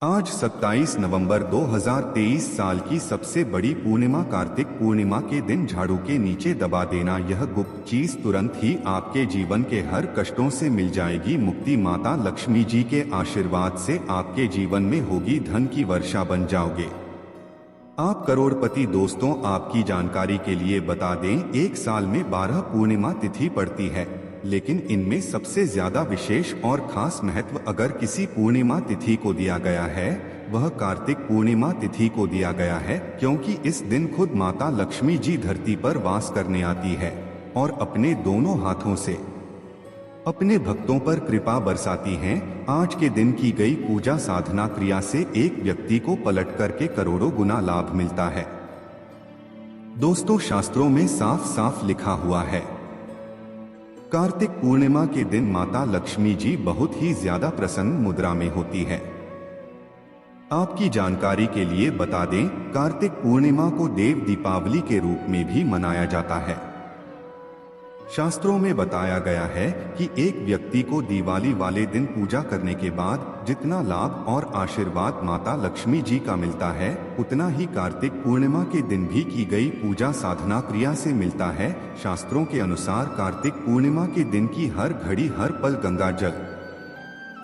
आज 27 नवंबर 2023 साल की सबसे बड़ी पूर्णिमा कार्तिक पूर्णिमा के दिन झाड़ू के नीचे दबा देना। यह गुप्त चीज तुरंत ही आपके जीवन के हर कष्टों से मिल जाएगी मुक्ति। माता लक्ष्मी जी के आशीर्वाद से आपके जीवन में होगी धन की वर्षा, बन जाओगे आप करोड़पति। दोस्तों, आपकी जानकारी के लिए बता दें, एक साल में 12 पूर्णिमा तिथि पड़ती है, लेकिन इनमें सबसे ज्यादा विशेष और खास महत्व अगर किसी पूर्णिमा तिथि को दिया गया है, वह कार्तिक पूर्णिमा तिथि को दिया गया है, क्योंकि इस दिन खुद माता लक्ष्मी जी धरती पर वास करने आती है और अपने दोनों हाथों से अपने भक्तों पर कृपा बरसाती हैं। आज के दिन की गई पूजा साधना क्रिया से एक व्यक्ति को पलट करके करोड़ों गुना लाभ मिलता है। दोस्तों, शास्त्रों में साफ साफ लिखा हुआ है, कार्तिक पूर्णिमा के दिन माता लक्ष्मी जी बहुत ही ज्यादा प्रसन्न मुद्रा में होती है। आपकी जानकारी के लिए बता दें, कार्तिक पूर्णिमा को देव दीपावली के रूप में भी मनाया जाता है। शास्त्रों में बताया गया है कि एक व्यक्ति को दिवाली वाले दिन पूजा करने के बाद जितना लाभ और आशीर्वाद माता लक्ष्मी जी का मिलता है, उतना ही कार्तिक पूर्णिमा के दिन भी की गई पूजा साधना क्रिया से मिलता है। शास्त्रों के अनुसार कार्तिक पूर्णिमा के दिन की हर घड़ी हर पल गंगा जल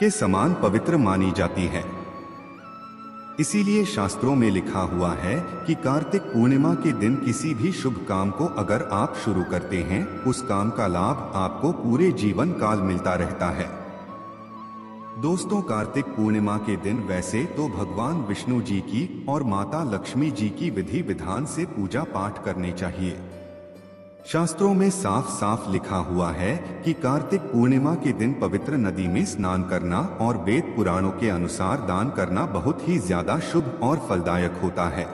के समान पवित्र मानी जाती है। इसीलिए शास्त्रों में लिखा हुआ है कि कार्तिक पूर्णिमा के दिन किसी भी शुभ काम को अगर आप शुरू करते हैं, उस काम का लाभ आपको पूरे जीवन काल मिलता रहता है। दोस्तों, कार्तिक पूर्णिमा के दिन वैसे तो भगवान विष्णु जी की और माता लक्ष्मी जी की विधि विधान से पूजा पाठ करनी चाहिए। शास्त्रों में साफ साफ लिखा हुआ है कि कार्तिक पूर्णिमा के दिन पवित्र नदी में स्नान करना और वेद पुराणों के अनुसार दान करना बहुत ही ज्यादा शुभ और फलदायक होता है।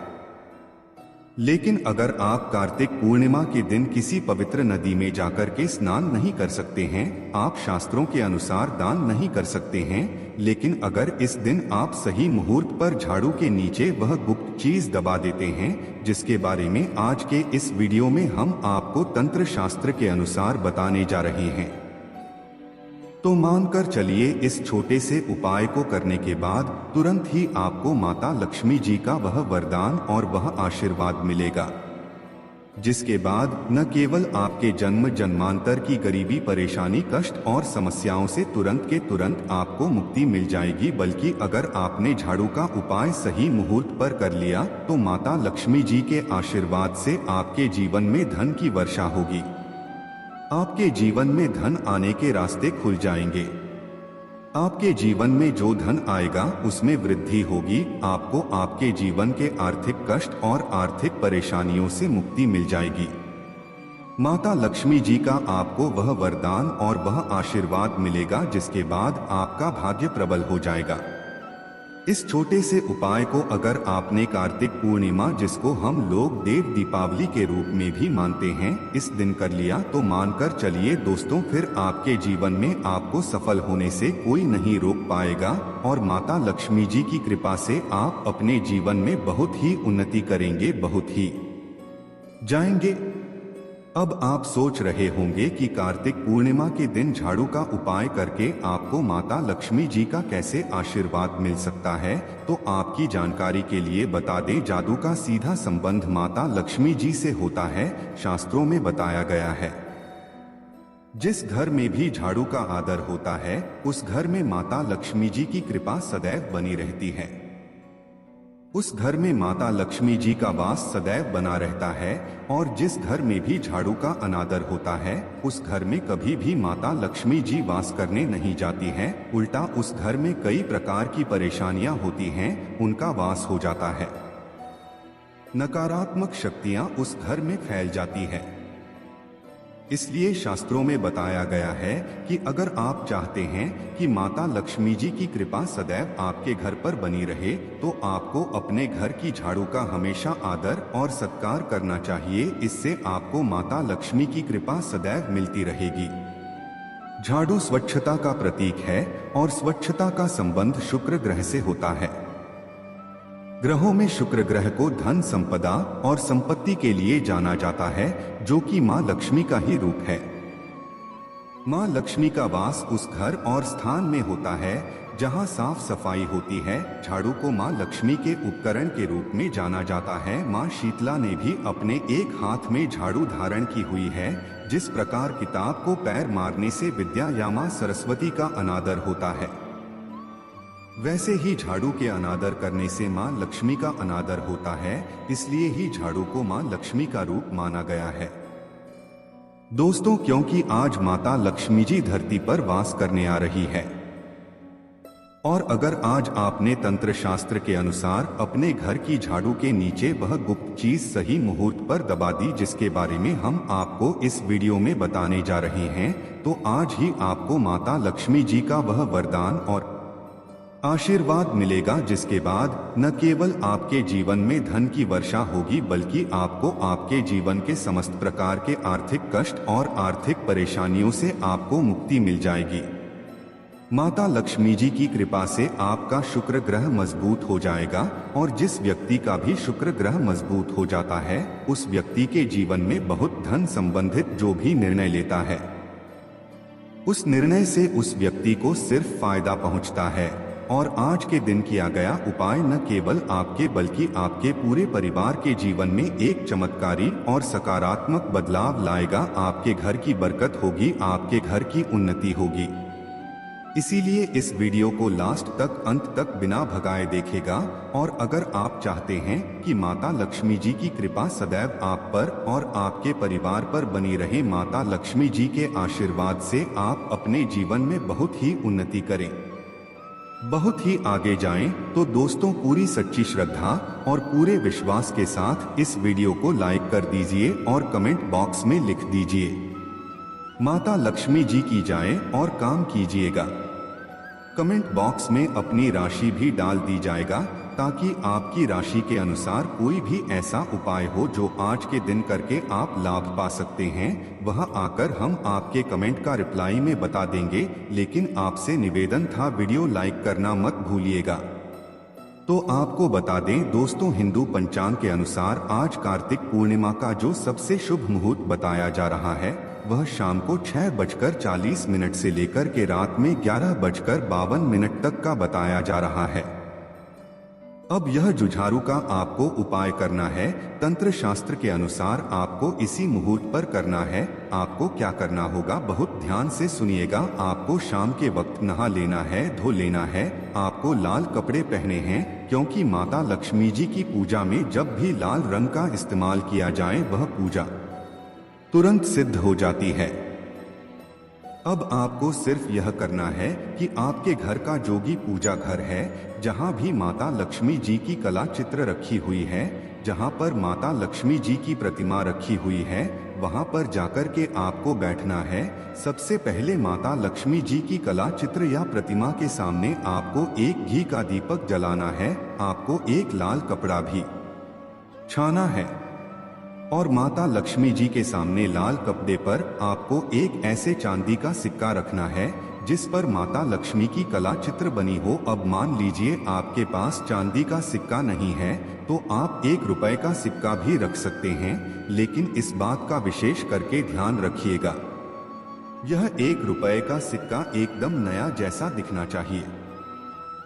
लेकिन अगर आप कार्तिक पूर्णिमा के दिन किसी पवित्र नदी में जाकर के स्नान नहीं कर सकते हैं, आप शास्त्रों के अनुसार दान नहीं कर सकते हैं, लेकिन अगर इस दिन आप सही मुहूर्त पर झाड़ू के नीचे वह गुप्त चीज दबा देते हैं, जिसके बारे में आज के इस वीडियो में हम आपको तंत्र शास्त्र के अनुसार बताने जा रहे हैं, तो मानकर चलिए इस छोटे से उपाय को करने के बाद तुरंत ही आपको माता लक्ष्मी जी का वह वरदान और वह आशीर्वाद मिलेगा, जिसके बाद न केवल आपके जन्म जन्मांतर की गरीबी, परेशानी, कष्ट और समस्याओं से तुरंत के तुरंत आपको मुक्ति मिल जाएगी, बल्कि अगर आपने झाड़ू का उपाय सही मुहूर्त पर कर लिया तो माता लक्ष्मी जी के आशीर्वाद से आपके जीवन में धन की वर्षा होगी। आपके जीवन में धन आने के रास्ते खुल जाएंगे। आपके जीवन में जो धन आएगा उसमें वृद्धि होगी। आपको आपके जीवन के आर्थिक कष्ट और आर्थिक परेशानियों से मुक्ति मिल जाएगी। माता लक्ष्मी जी का आपको वह वरदान और वह आशीर्वाद मिलेगा, जिसके बाद आपका भाग्य प्रबल हो जाएगा। इस छोटे से उपाय को अगर आपने कार्तिक पूर्णिमा, जिसको हम लोग देव दीपावली के रूप में भी मानते हैं, इस दिन कर लिया तो मानकर चलिए दोस्तों, फिर आपके जीवन में आपको सफल होने से कोई नहीं रोक पाएगा और माता लक्ष्मी जी की कृपा से आप अपने जीवन में बहुत ही उन्नति करेंगे, बहुत ही जाएंगे। अब आप सोच रहे होंगे कि कार्तिक पूर्णिमा के दिन झाड़ू का उपाय करके आपको माता लक्ष्मी जी का कैसे आशीर्वाद मिल सकता है, तो आपकी जानकारी के लिए बता दें, जादू का सीधा संबंध माता लक्ष्मी जी से होता है। शास्त्रों में बताया गया है, जिस घर में भी झाड़ू का आदर होता है, उस घर में माता लक्ष्मी जी की कृपा सदैव बनी रहती है। उस घर में माता लक्ष्मी जी का वास सदैव बना रहता है और जिस घर में भी झाड़ू का अनादर होता है, उस घर में कभी भी माता लक्ष्मी जी वास करने नहीं जाती हैं। उल्टा उस घर में कई प्रकार की परेशानियां होती हैं, उनका वास हो जाता है। नकारात्मक शक्तियां उस घर में फैल जाती है। इसलिए शास्त्रों में बताया गया है कि अगर आप चाहते हैं कि माता लक्ष्मी जी की कृपा सदैव आपके घर पर बनी रहे, तो आपको अपने घर की झाड़ू का हमेशा आदर और सत्कार करना चाहिए। इससे आपको माता लक्ष्मी की कृपा सदैव मिलती रहेगी। झाड़ू स्वच्छता का प्रतीक है और स्वच्छता का संबंध शुक्र ग्रह से होता है। ग्रहों में शुक्र ग्रह को धन, संपदा और संपत्ति के लिए जाना जाता है, जो कि मां लक्ष्मी का ही रूप है। मां लक्ष्मी का वास उस घर और स्थान में होता है जहां साफ सफाई होती है। झाड़ू को मां लक्ष्मी के उपकरण के रूप में जाना जाता है। मां शीतला ने भी अपने एक हाथ में झाड़ू धारण की हुई है। जिस प्रकार किताब को पैर मारने से विद्या या मां सरस्वती का अनादर होता है, वैसे ही झाड़ू के अनादर करने से मां लक्ष्मी का अनादर होता है। इसलिए ही झाड़ू को मां लक्ष्मी का रूप माना गया है। दोस्तों, क्योंकि आज माता लक्ष्मी जी धरती पर वास करने आ रही है, और अगर आज आपने तंत्र शास्त्र के अनुसार अपने घर की झाड़ू के नीचे वह गुप्त चीज सही मुहूर्त पर दबा दी, जिसके बारे में हम आपको इस वीडियो में बताने जा रहे हैं, तो आज ही आपको माता लक्ष्मी जी का वह वरदान और आशीर्वाद मिलेगा, जिसके बाद न केवल आपके जीवन में धन की वर्षा होगी, बल्कि आपको आपके जीवन के समस्त प्रकार के आर्थिक कष्ट और आर्थिक परेशानियों से आपको मुक्ति मिल जाएगी। माता लक्ष्मी जी की कृपा से आपका शुक्र ग्रह मजबूत हो जाएगा, और जिस व्यक्ति का भी शुक्र ग्रह मजबूत हो जाता है, उस व्यक्ति के जीवन में बहुत धन संबंधित जो भी निर्णय लेता है, उस निर्णय से उस व्यक्ति को सिर्फ फायदा पहुंचता है। और आज के दिन किया गया उपाय न केवल आपके बल्कि आपके पूरे परिवार के जीवन में एक चमत्कारी और सकारात्मक बदलाव लाएगा। आपके घर की बरकत होगी, आपके घर की उन्नति होगी। इसीलिए इस वीडियो को लास्ट तक, अंत तक बिना भगाए देखेगा। और अगर आप चाहते हैं कि माता लक्ष्मी जी की कृपा सदैव आप पर और आपके परिवार पर बनी रहे, माता लक्ष्मी जी के आशीर्वाद से आप अपने जीवन में बहुत ही उन्नति करें, बहुत ही आगे जाएं, तो दोस्तों पूरी सच्ची श्रद्धा और पूरे विश्वास के साथ इस वीडियो को लाइक कर दीजिए और कमेंट बॉक्स में लिख दीजिए, माता लक्ष्मी जी की जाए, और काम कीजिएगा। कमेंट बॉक्स में अपनी राशि भी डाल दी जाएगा, ताकि आपकी राशि के अनुसार कोई भी ऐसा उपाय हो जो आज के दिन करके आप लाभ पा सकते हैं, वह आकर हम आपके कमेंट का रिप्लाई में बता देंगे। लेकिन आपसे निवेदन था, वीडियो लाइक करना मत भूलिएगा। तो आपको बता दें दोस्तों, हिंदू पंचांग के अनुसार आज कार्तिक पूर्णिमा का जो सबसे शुभ मुहूर्त बताया जा रहा है, वह शाम को 6:40 से लेकर के रात में 11:52 तक का बताया जा रहा है। अब यह जुझारू का आपको उपाय करना है। तंत्र शास्त्र के अनुसार आपको इसी मुहूर्त पर करना है। आपको क्या करना होगा, बहुत ध्यान से सुनिएगा। आपको शाम के वक्त नहा लेना है, धो लेना है। आपको लाल कपड़े पहने हैं, क्योंकि माता लक्ष्मी जी की पूजा में जब भी लाल रंग का इस्तेमाल किया जाए, वह पूजा तुरंत सिद्ध हो जाती है। अब आपको सिर्फ यह करना है कि आपके घर का जो भी पूजा घर है, जहां भी माता लक्ष्मी जी की कला चित्र रखी हुई है, जहां पर माता लक्ष्मी जी की प्रतिमा रखी हुई है, वहां पर जाकर के आपको बैठना है। सबसे पहले माता लक्ष्मी जी की कला चित्र या प्रतिमा के सामने आपको एक घी का दीपक जलाना है। आपको एक लाल कपड़ा भी छाना है, और माता लक्ष्मी जी के सामने लाल कपड़े पर आपको एक ऐसे चांदी का सिक्का रखना है जिस पर माता लक्ष्मी की कला चित्र बनी हो। अब मान लीजिए आपके पास चांदी का सिक्का नहीं है, तो आप 1 रुपए का सिक्का भी रख सकते हैं, लेकिन इस बात का विशेष करके ध्यान रखिएगा, यह 1 रुपए का सिक्का एकदम नया जैसा दिखना चाहिए,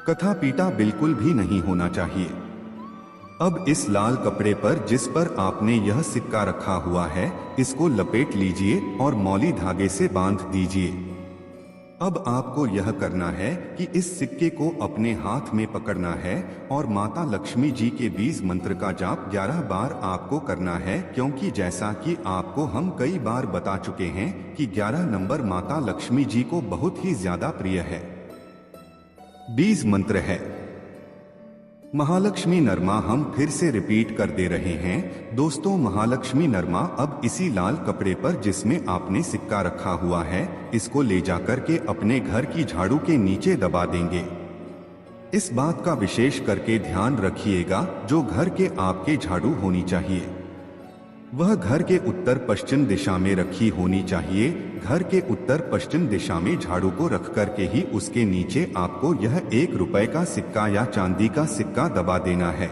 कथा पीटा बिल्कुल भी नहीं होना चाहिए। अब इस लाल कपड़े पर जिस पर आपने यह सिक्का रखा हुआ है, इसको लपेट लीजिए और मौली धागे से बांध दीजिए। अब आपको यह करना है कि इस सिक्के को अपने हाथ में पकड़ना है और माता लक्ष्मी जी के बीज मंत्र का जाप 11 बार आपको करना है, क्योंकि जैसा कि आपको हम कई बार बता चुके हैं कि 11 नंबर माता लक्ष्मी जी को बहुत ही ज्यादा प्रिय है। बीज मंत्र है महालक्ष्मी नरमा। हम फिर से रिपीट कर दे रहे हैं दोस्तों, महालक्ष्मी नरमा। अब इसी लाल कपड़े पर जिसमें आपने सिक्का रखा हुआ है, इसको ले जाकर के अपने घर की झाड़ू के नीचे दबा देंगे। इस बात का विशेष करके ध्यान रखिएगा, जो घर के आपके झाड़ू होनी चाहिए वह घर के उत्तर पश्चिम दिशा में रखी होनी चाहिए। घर के उत्तर पश्चिम दिशा में झाड़ू को रख करके ही उसके नीचे आपको यह 1 रुपए का सिक्का या चांदी का सिक्का दबा देना है।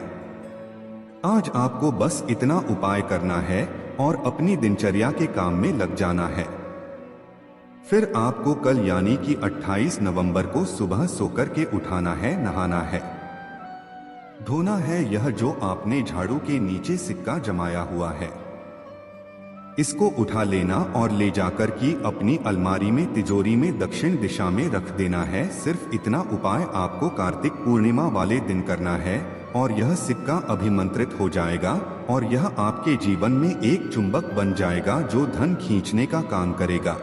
आज आपको बस इतना उपाय करना है और अपनी दिनचर्या के काम में लग जाना है। फिर आपको कल यानी कि 28 नवंबर को सुबह सोकर के उठाना है, नहाना है, धोना है यह जो आपने झाड़ू के नीचे सिक्का जमाया हुआ है, इसको उठा लेना और ले जाकर की अपनी अलमारी में तिजोरी में दक्षिण दिशा में रख देना है। सिर्फ इतना उपाय आपको कार्तिक पूर्णिमा वाले दिन करना है और यह सिक्का अभिमंत्रित हो जाएगा और यह आपके जीवन में एक चुंबक बन जाएगा जो धन खींचने का काम करेगा।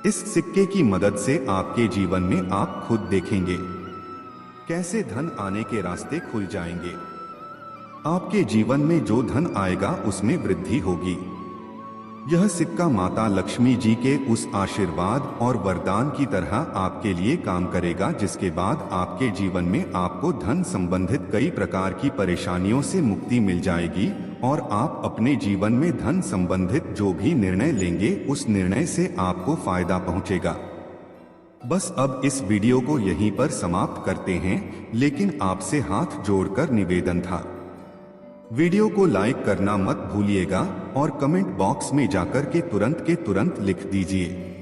इस सिक्के की मदद से आपके जीवन में आप खुद देखेंगे कैसे धन आने के रास्ते खुल जाएंगे। आपके जीवन में जो धन आएगा उसमें वृद्धि होगी। यह सिक्का माता लक्ष्मी जी के उस आशीर्वाद और वरदान की तरह आपके लिए काम करेगा, जिसके बाद आपके जीवन में आपको धन संबंधित कई प्रकार की परेशानियों से मुक्ति मिल जाएगी और आप अपने जीवन में धन संबंधित जो भी निर्णय लेंगे उस निर्णय से आपको फायदा पहुंचेगा। बस अब इस वीडियो को यहीं पर समाप्त करते हैं, लेकिन आपसे हाथ जोड़कर निवेदन था, वीडियो को लाइक करना मत भूलिएगा और कमेंट बॉक्स में जाकर के तुरंत लिख दीजिए।